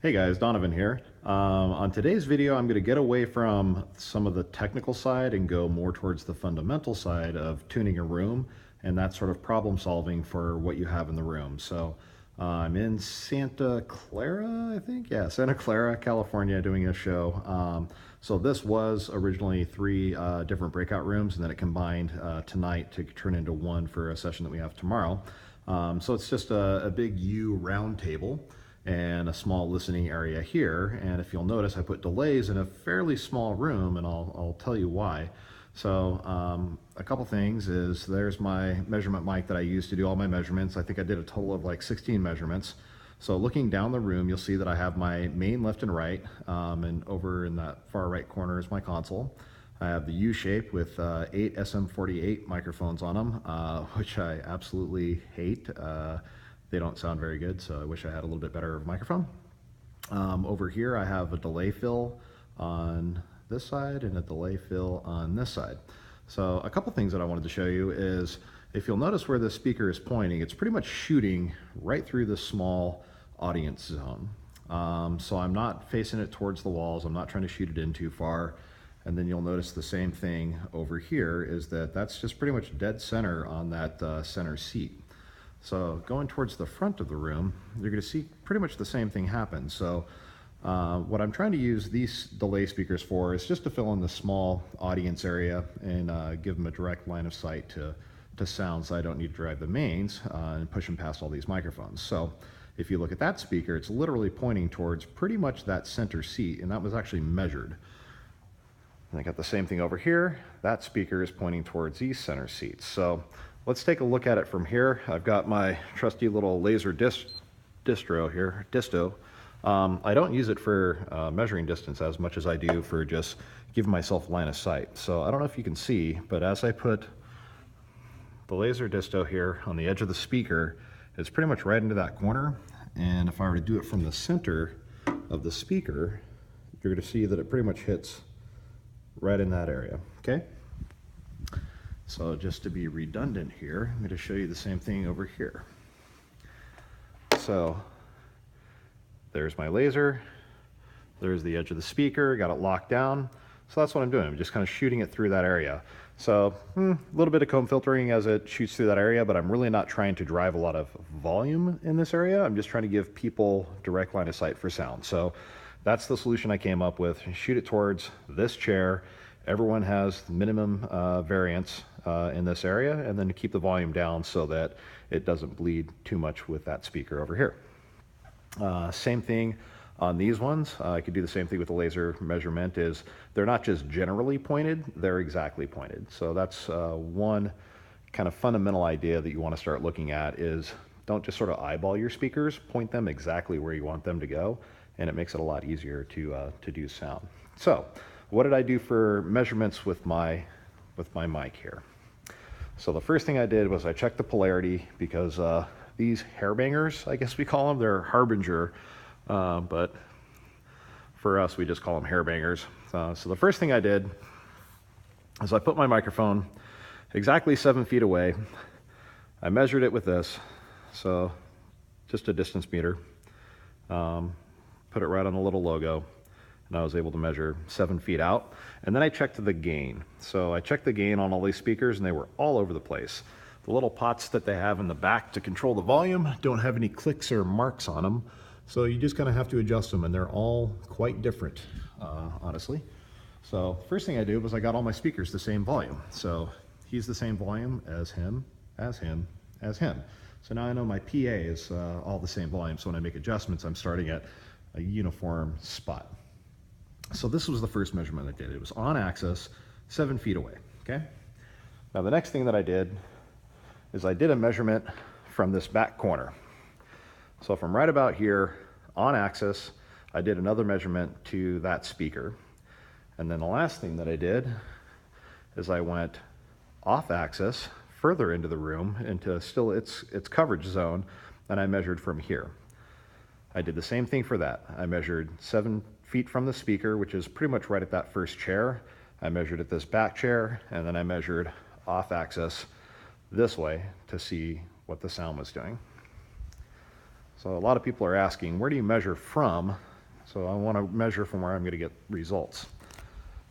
Hey guys, Donovan here. On today's video, I'm going to get away from some of the technical side and go more towards the fundamental side of tuning a room and that sort of problem solving for what you have in the room. So I'm in Santa Clara, I think. Yeah, Santa Clara, California, doing a show. So this was originally three different breakout rooms, and then it combined tonight to turn into one for a session that we have tomorrow. So it's just a big U round table and a small listening area here. And if you'll notice, I put delays in a fairly small room, and I'll tell you why. So a couple things is there's my measurement mic that I use to do all my measurements. I think I did a total of like 16 measurements. So looking down the room, you'll see that I have my main left and right, and over in that far right corner is my console. I have the U shape with 8 SM48 microphones on them, which I absolutely hate. They don't sound very good, so I wish I had a little bit better microphone. Over here I have a delay fill on this side and a delay fill on this side. So a couple things that I wanted to show you is, if you'll notice where the speaker is pointing, it's pretty much shooting right through this small audience zone. So I'm not facing it towards the walls, I'm not trying to shoot it in too far. And then you'll notice the same thing over here is that that's just pretty much dead center on that center seat. So going towards the front of the room, you're going to see pretty much the same thing happen. So what I'm trying to use these delay speakers for is just to fill in the small audience area and give them a direct line of sight to sound, so I don't need to drive the mains and push them past all these microphones. So if you look at that speaker, it's literally pointing towards pretty much that center seat, and that was actually measured. And I got the same thing over here. That speaker is pointing towards these center seats. So let's take a look at it from here. I've got my trusty little laser disto here. I don't use it for measuring distance as much as I do for just giving myself line of sight. So I don't know if you can see, but as I put the laser disto here on the edge of the speaker, it's pretty much right into that corner. And if I were to do it from the center of the speaker, you're going to see that it pretty much hits right in that area, okay? So just to be redundant here, I'm going to show you the same thing over here. So there's my laser, there's the edge of the speaker, got it locked down. So that's what I'm doing, I'm just kind of shooting it through that area. So a little bit of comb filtering as it shoots through that area, but I'm really not trying to drive a lot of volume in this area. I'm just trying to give people direct line of sight for sound. So that's the solution I came up with. Shoot it towards this chair. Everyone has minimum variance in this area, and then to keep the volume down so that it doesn't bleed too much with that speaker over here. Same thing on these ones. I could do the same thing with the laser measurement. Is they're not just generally pointed, they're exactly pointed. So that's one kind of fundamental idea that you want to start looking at is don't just sort of eyeball your speakers, point them exactly where you want them to go, and it makes it a lot easier to do sound. So what did I do for measurements with my mic here? So the first thing I did was I checked the polarity, because these hairbangers, I guess we call them, they're harbinger, but for us we just call them hairbangers. So the first thing I did is I put my microphone exactly 7 feet away. I measured it with this, so just a distance meter, put it right on the little logo, and I was able to measure 7 feet out. And then I checked the gain. So I checked the gain on all these speakers, and they were all over the place. The little pots that they have in the back to control the volume don't have any clicks or marks on them, so you just kind of have to adjust them, and they're all quite different, honestly. So first thing I did was I got all my speakers the same volume. So he's the same volume as him, as him, as him. So now I know my PA is all the same volume, so when I make adjustments, I'm starting at a uniform spot. So this was the first measurement I did. It was on axis, 7 feet away, okay? Now the next thing that I did is I did a measurement from this back corner. So from right about here, on axis, I did another measurement to that speaker. And then the last thing that I did is I went off axis, further into the room, into still its coverage zone, and I measured from here. I did the same thing for that. I measured 7 feet from the speaker, which is pretty much right at that first chair. I measured at this back chair, and then I measured off axis this way to see what the sound was doing. So a lot of people are asking, where do you measure from So I want to measure from where I'm going to get results.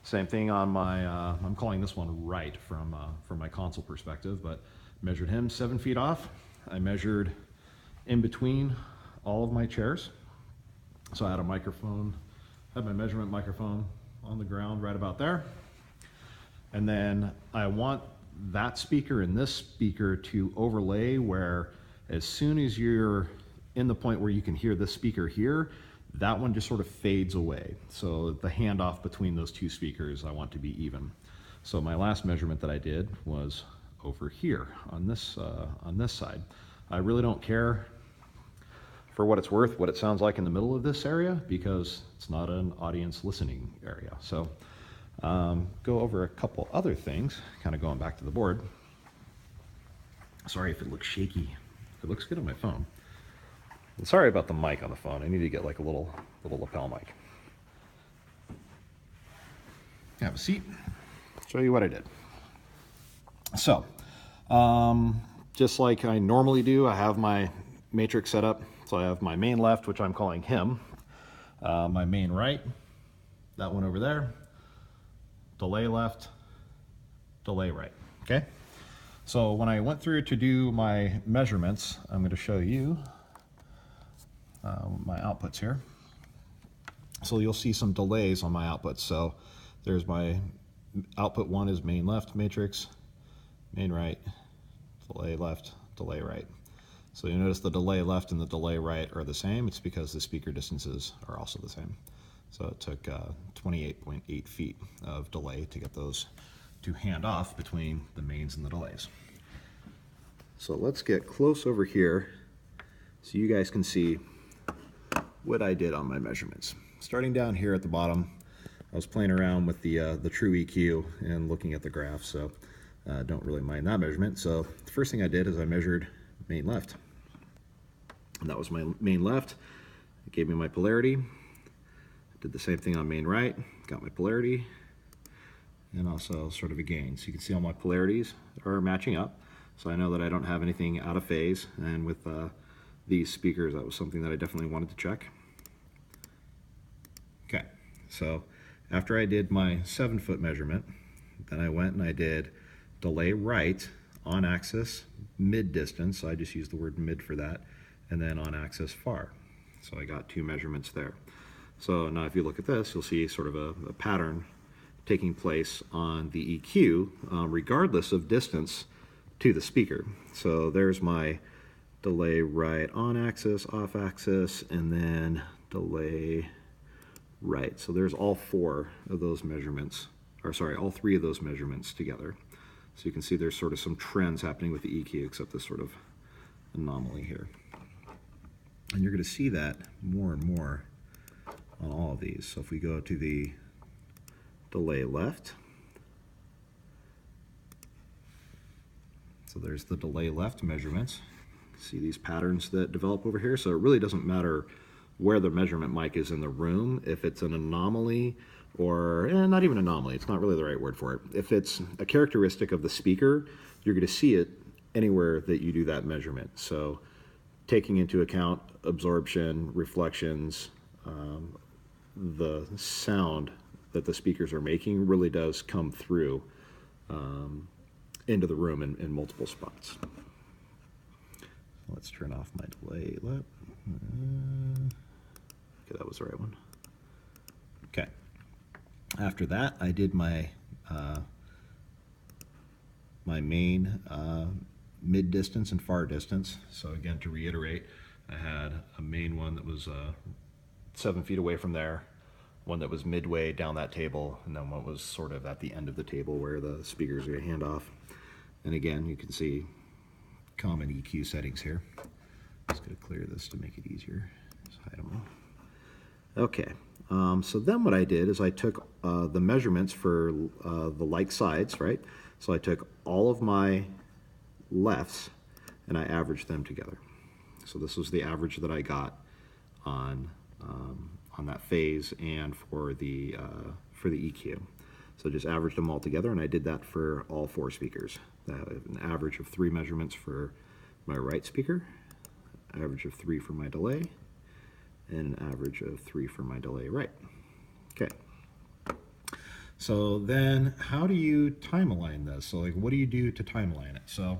Same thing on my, I'm calling this one right from my console perspective, but measured him 7 feet off. I measured in between all of my chairs. So I had a microphone, had my measurement microphone on the ground right about there. And then I want that speaker and this speaker to overlay where as soon as you're in the point where you can hear this speaker here, that one just sort of fades away. So the handoff between those two speakers I want to be even. So my last measurement that I did was over here on this side. I really don't care, for what it's worth, what it sounds like in the middle of this area, because it's not an audience listening area. So go over a couple other things, kind of going back to the board. Sorry if it looks shaky. It looks good on my phone. And sorry about the mic on the phone. I need to get like a little lapel mic. Have a seat. Show you what I did. So, just like I normally do, I have my matrix set up. So I have my main left, which I'm calling him, my main right, that one over there, delay left, delay right, okay? So when I went through to do my measurements, I'm going to show you my outputs here. So you'll see some delays on my outputs. So there's my output 1 is main left matrix, main right, delay left, delay right. So you notice the delay left and the delay right are the same. It's because the speaker distances are also the same. So it took 28.8 feet of delay to get those to hand off between the mains and the delays. So let's get close over here so you guys can see what I did on my measurements. Starting down here at the bottom, I was playing around with the true EQ and looking at the graph, so don't really mind that measurement. So the first thing I did is I measured main left. And that was my main left. It gave me my polarity. Did the same thing on main right, got my polarity, and also sort of a gain. So you can see all my polarities are matching up. So I know that I don't have anything out of phase. And with these speakers, that was something that I definitely wanted to check. Okay, so after I did my 7-foot measurement, then I went and I did delay right on axis, mid distance, so I just used the word mid for that, and then on axis far. So I got 2 measurements there. So now if you look at this, you'll see sort of a pattern taking place on the EQ, regardless of distance to the speaker. So there's my delay right on axis, off axis, and then delay right. So there's all 4 of those measurements, or sorry, all 3 of those measurements together. So you can see there's sort of some trends happening with the EQ, except this sort of anomaly here. And you're going to see that more and more on all of these. So if we go to the delay left, so there's the delay left measurements. See these patterns that develop over here? So it really doesn't matter where the measurement mic is in the room, if it's an anomaly or not even anomaly, it's not really the right word for it. If it's a characteristic of the speaker, you're going to see it anywhere that you do that measurement. So taking into account absorption, reflections, the sound that the speakers are making really does come through into the room in multiple spots. Let's turn off my delay. Okay, that was the right one. Okay. After that, I did my my main mid distance and far distance. So again, to reiterate, I had a main one that was 7 feet away from there, one that was midway down that table, and then one was sort of at the end of the table where the speakers are going to hand off. And again, you can see common EQ settings here. Just going to clear this to make it easier. Just hide them all. Okay, so then what I did is I took the measurements for the like sides, right? So I took all of my lefts and I averaged them together. So this was the average that I got on that phase and for the EQ. So just averaged them all together, and I did that for all 4 speakers. An average of 3 measurements for my right speaker, average of 3 for my delay, an average of 3 for my delay right. Okay. So then how do you time align this? So like, what do you do to time align it? So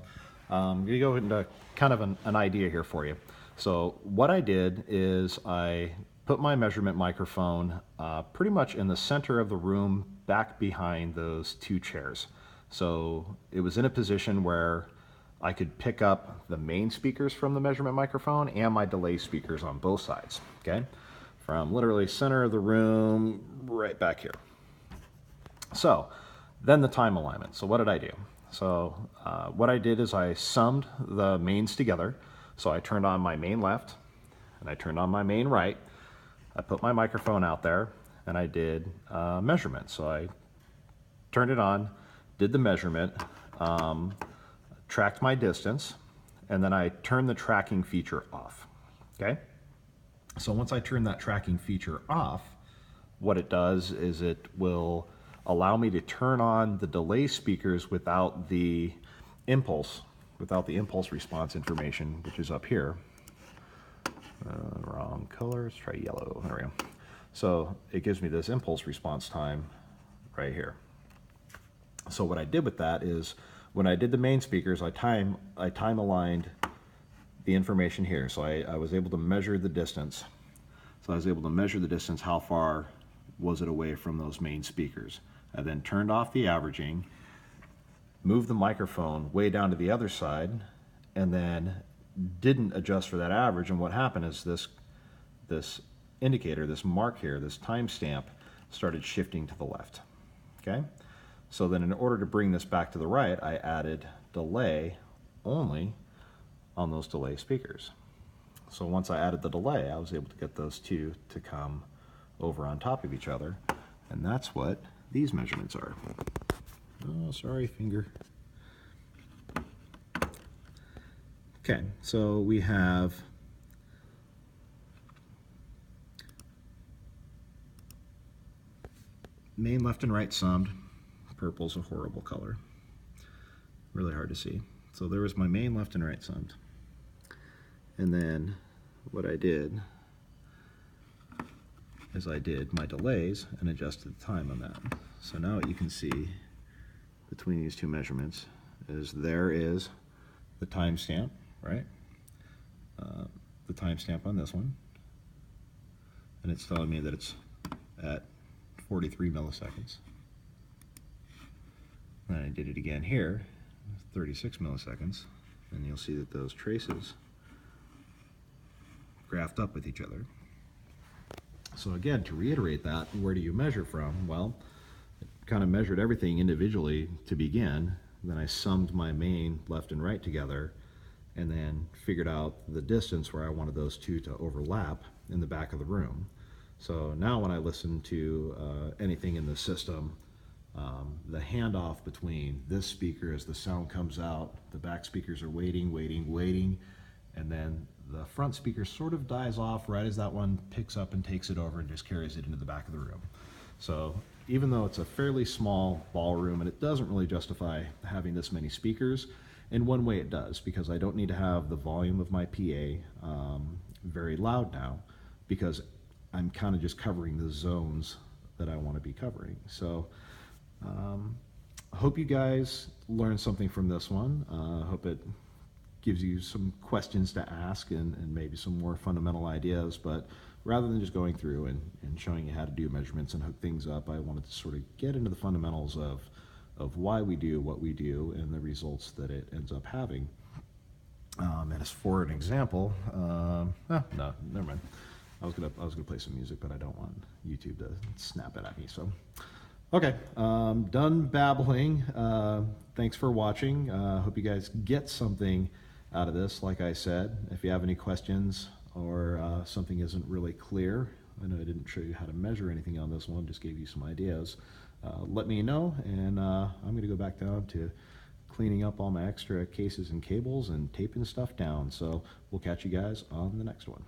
I'm gonna go into kind of an idea here for you. So what I did is I put my measurement microphone pretty much in the center of the room, back behind those two chairs. So it was in a position where I could pick up the main speakers from the measurement microphone and my delay speakers on both sides, okay? From literally center of the room right back here. So then the time alignment. So what did I do? So what I did is I summed the mains together. So I turned on my main left and I turned on my main right. I put my microphone out there and I did measurement. So I turned it on, did the measurement, tracked my distance, and then I turned the tracking feature off, okay? So once I turn that tracking feature off, what it does is it will allow me to turn on the delay speakers without the impulse response information, which is up here. Wrong color, let's try yellow, there we go. So it gives me this impulse response time right here. So what I did with that is when I did the main speakers, I time aligned the information here. So I was able to measure the distance. So I was able to measure the distance, how far was it away from those main speakers. I then turned off the averaging, moved the microphone way down to the other side, and then didn't adjust for that average. And what happened is this indicator, this mark here, this timestamp started shifting to the left, okay? So then in order to bring this back to the right, I added delay only on those delay speakers. So once I added the delay, I was able to get those two to come over on top of each other. And that's what these measurements are. Oh, sorry, finger. Okay, so we have main left and right summed. Purple's a horrible color. Really hard to see. So there was my main left and right summed. And then what I did is I did my delays and adjusted the time on that. So now what you can see between these two measurements is there is the timestamp, right? The timestamp on this one. And it's telling me that it's at 43 milliseconds. And I did it again here, 36 milliseconds, and you'll see that those traces graphed up with each other. So again, to reiterate that, where do you measure from? Well, I kind of measured everything individually to begin, then I summed my main left and right together, and then figured out the distance where I wanted those two to overlap in the back of the room. So now when I listen to anything in the system, the handoff between this speaker as the sound comes out, the back speakers are waiting, and then the front speaker sort of dies off right as that one picks up and takes it over and just carries it into the back of the room. So even though it's a fairly small ballroom and it doesn't really justify having this many speakers, in one way it does, because I don't need to have the volume of my PA very loud now, because I'm kind of just covering the zones that I want to be covering. So I hope you guys learned something from this one. I hope it gives you some questions to ask and maybe some more fundamental ideas, but rather than just going through and showing you how to do measurements and hook things up, I wanted to sort of get into the fundamentals of why we do what we do and the results that it ends up having. And as for an example, no, never mind. I was gonna play some music, but I don't want YouTube to snap it at me. So, okay, done babbling. Thanks for watching. Hope you guys get something out of this. Like I said, if you have any questions or something isn't really clear, I know I didn't show you how to measure anything on this one, just gave you some ideas. Let me know, and I'm gonna go back down to cleaning up all my extra cases and cables and taping stuff down. So we'll catch you guys on the next one.